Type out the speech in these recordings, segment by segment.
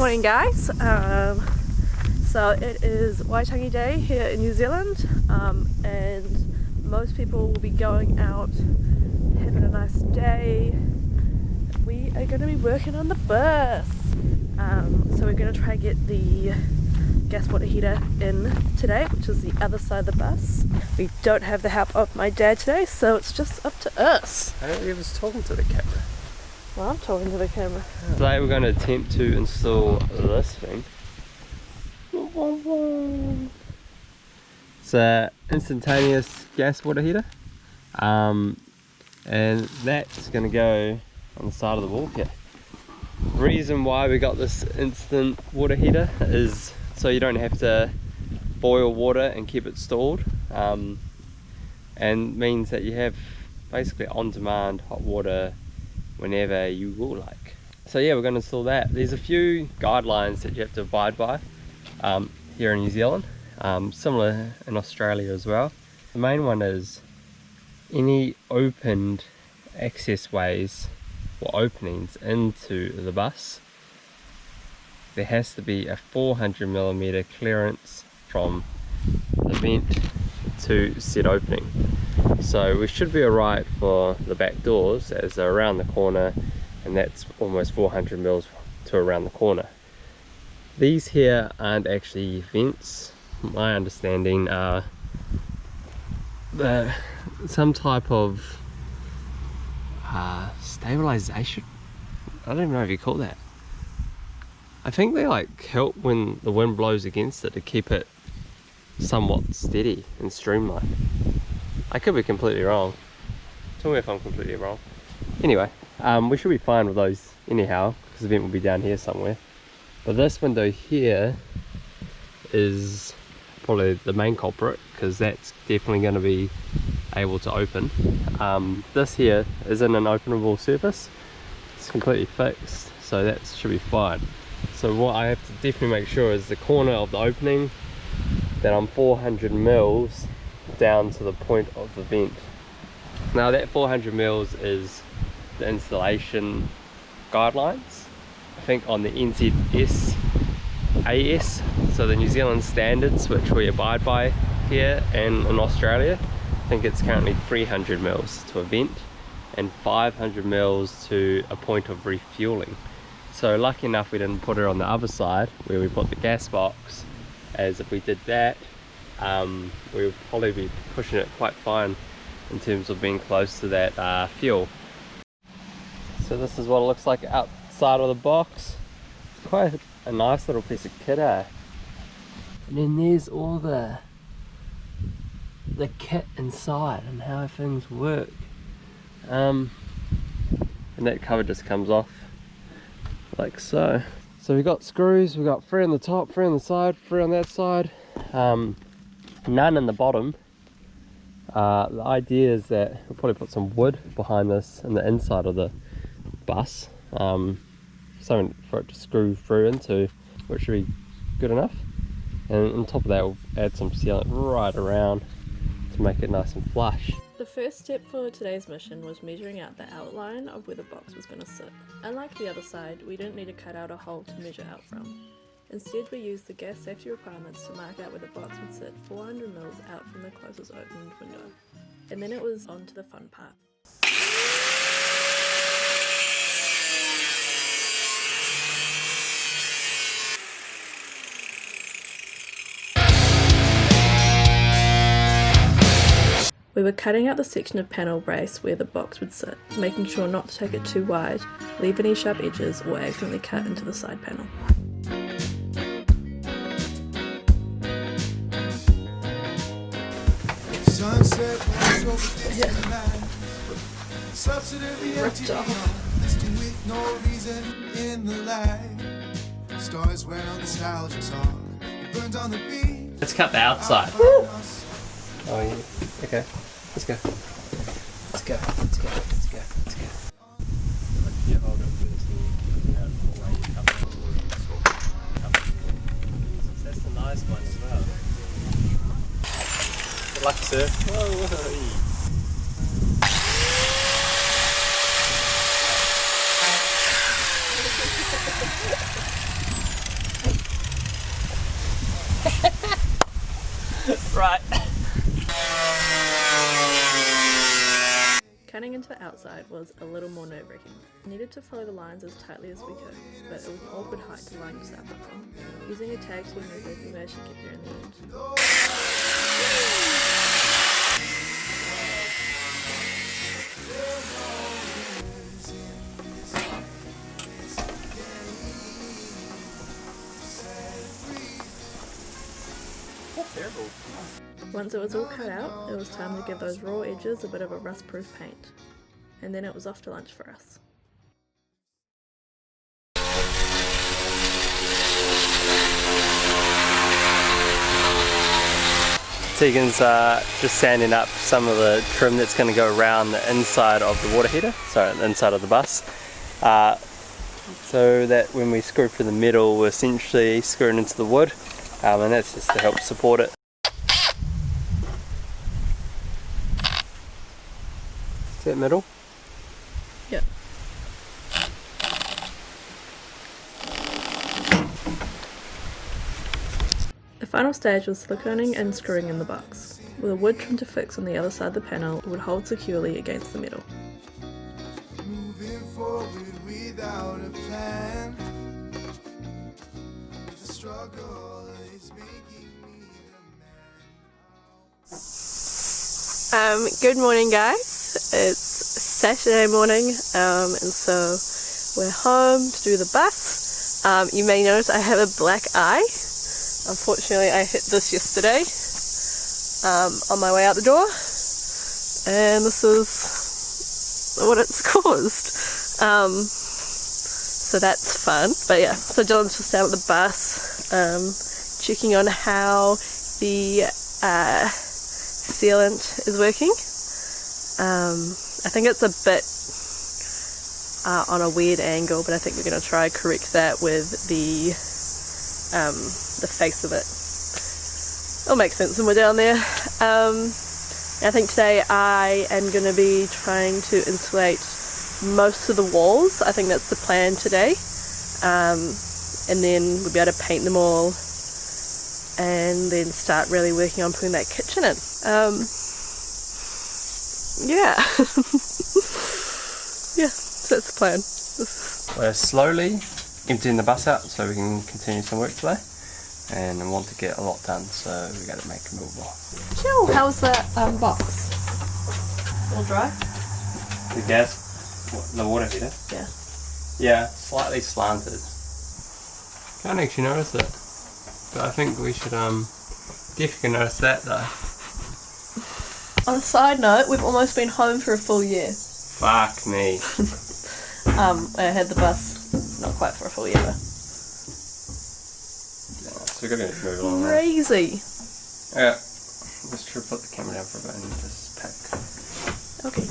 Morning guys, so it is Waitangi Day here in New Zealand, and most people will be going out having a nice day. We are going to be working on the bus, so we're going to try and get the gas water heater in today, which is the other side of the bus. We don't have the help of my dad today, so it's just up to us. I don't think he was talking to the camera. Well, I'm talking to the camera. Today we're going to attempt to install this thing. It's an instantaneous gas water heater, and that's going to go on the side of the wall here. The reason why we got this instant water heater is so you don't have to boil water and keep it stored, and means that you have basically on-demand hot water whenever you will like. So yeah, we're going to install that. There's a few guidelines that you have to abide by here in New Zealand, similar in Australia as well. The main one is any opened access ways or openings into the bus, there has to be a 400mm clearance from the vent to said opening. So we should be alright for the back doors, as they're around the corner, and that's almost 400mm to around the corner. These here aren't actually vents. My understanding are some type of stabilization. I don't even know if you call that. I think they like help when the wind blows against it to keep it somewhat steady and streamlined. I could be completely wrong. Tell me if I'm completely wrong. Anyway, we should be fine with those anyhow, because the vent will be down here somewhere. But this window here is probably the main culprit, because that's definitely going to be able to open. This here isn't an openable surface. It's completely fixed, so that should be fine. So what I have to definitely make sure is the corner of the opening, that I'm 400mm down to the point of the vent. Now that 400mm is the installation guidelines, I think on the NZS AS, so the New Zealand standards which we abide by here and in Australia. I think it's currently 300mm to a vent and 500mm to a point of refueling. So lucky enough we didn't put it on the other side where we put the gas box, as if we did that we would probably be pushing it quite fine in terms of being close to that fuel. So this is what it looks like outside of the box. It's quite a nice little piece of kit, eh? And then there's all the kit inside and how things work. And that cover just comes off like so. So we got screws, we got 3 on the top, 3 on the side, 3 on that side, none in the bottom. The idea is that we'll probably put some wood behind this in the inside of the bus, something for it to screw through into, which should be good enough. And on top of that we'll add some sealant right around to make it nice and flush. The first step for today's mission was measuring out the outline of where the box was going to sit. Unlike the other side, we didn't need to cut out a hole to measure out from. Instead, we used the gas safety requirements to mark out where the box would sit 400mm out from the closest opened window. And then it was on to the fun part. We were cutting out the section of panel brace where the box would sit, making sure not to take it too wide, leave any sharp edges, or accidentally cut into the side panel. Sunset Ripped off. with no reason in the light. Stars went on nostalgia song. Burned on the beat. Let's cut the outside. Oh yeah, okay. Let's go. Let's go. Let's go. Let's go. Let's go. Yeah, hold it first and you out away you come. That's the nice one as well. Good luck, sir. Whoa. Right. Cutting into the outside was a little more nerve-wracking. Needed to follow the lines as tightly as we could, but it was an awkward height to line yourself up on. Using a tag to move it, we managed to get there in the end. Terrible. Once it was all cut out, it was time to give those raw edges a bit of a rust-proof paint. And then it was off to lunch for us. Tegan's just sanding up some of the trim that's going to go around the inside of the water heater, sorry, the inside of the bus. So that when we screw for the metal, we're essentially screwing into the wood, and that's just to help support it. Is that metal? Yep. The final stage was siliconing and screwing in the box. With a wood trim to fix on the other side of the panel, it would hold securely against the metal. Moving forward without a plan. The struggle is making me the man. Good morning, guys. It's Saturday morning, and so we're home to do the bus. You may notice I have a black eye. Unfortunately, I hit this yesterday on my way out the door, and this is what it's caused. So that's fun. But yeah, so Dylan's just out at the bus, checking on how the sealant is working. I think it's a bit on a weird angle, but I think we're going to try correct that with the face of it. It'll make sense when we're down there. I think today I am going to be trying to insulate most of the walls. I think that's the plan today. And then we'll be able to paint them all and then start really working on putting that kitchen in. Yeah. Yeah, so that's the plan. We're slowly emptying the bus out so we can continue some work today, and I want to get a lot done, so we got to make a move more. Chill, how's that box? All dry? The gas, the water heater? Yeah. Yeah, slightly slanted. Can't actually notice it, but I think we should definitely notice that though. On a side note, we've almost been home for a full year. Fuck me. I had the bus not quite for a full year though. So we're going to move along now. Crazy. Yeah, let's try to put the camera down for a bit and just pack. Okay.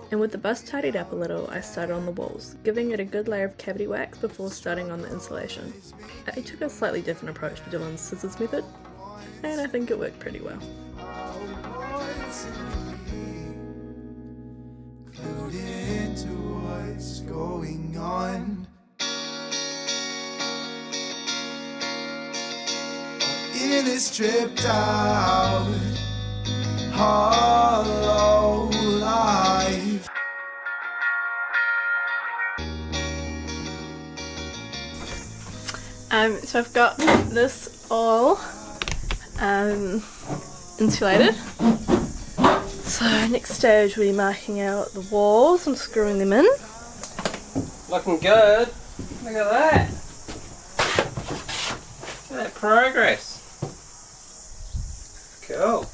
And with the bus tidied up a little, I started on the walls, giving it a good layer of cavity wax before starting on the insulation. I took a slightly different approach to Dylan's scissors method, and I think it worked pretty well. Clued into what's going on. In this stripped out hollow life. So I've got this all insulated. So next stage we'll be marking out the walls and screwing them in. Looking good. Look at that. Look at that progress. Cool.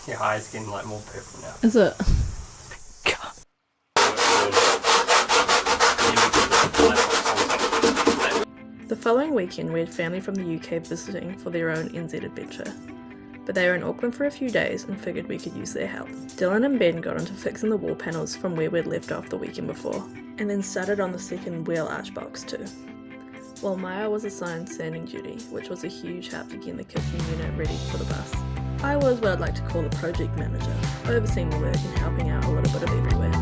Your eye's getting like more purple now. Is it? The following weekend we had family from the UK visiting for their own NZ adventure. But they were in Auckland for a few days and figured we could use their help. Dylan and Ben got onto fixing the wall panels from where we'd left off the weekend before, and then started on the second wheel arch box too. While Maya was assigned sanding duty, which was a huge help to getting the kitchen unit ready for the bus. I was what I'd like to call a project manager, overseeing the work and helping out a little bit of everywhere.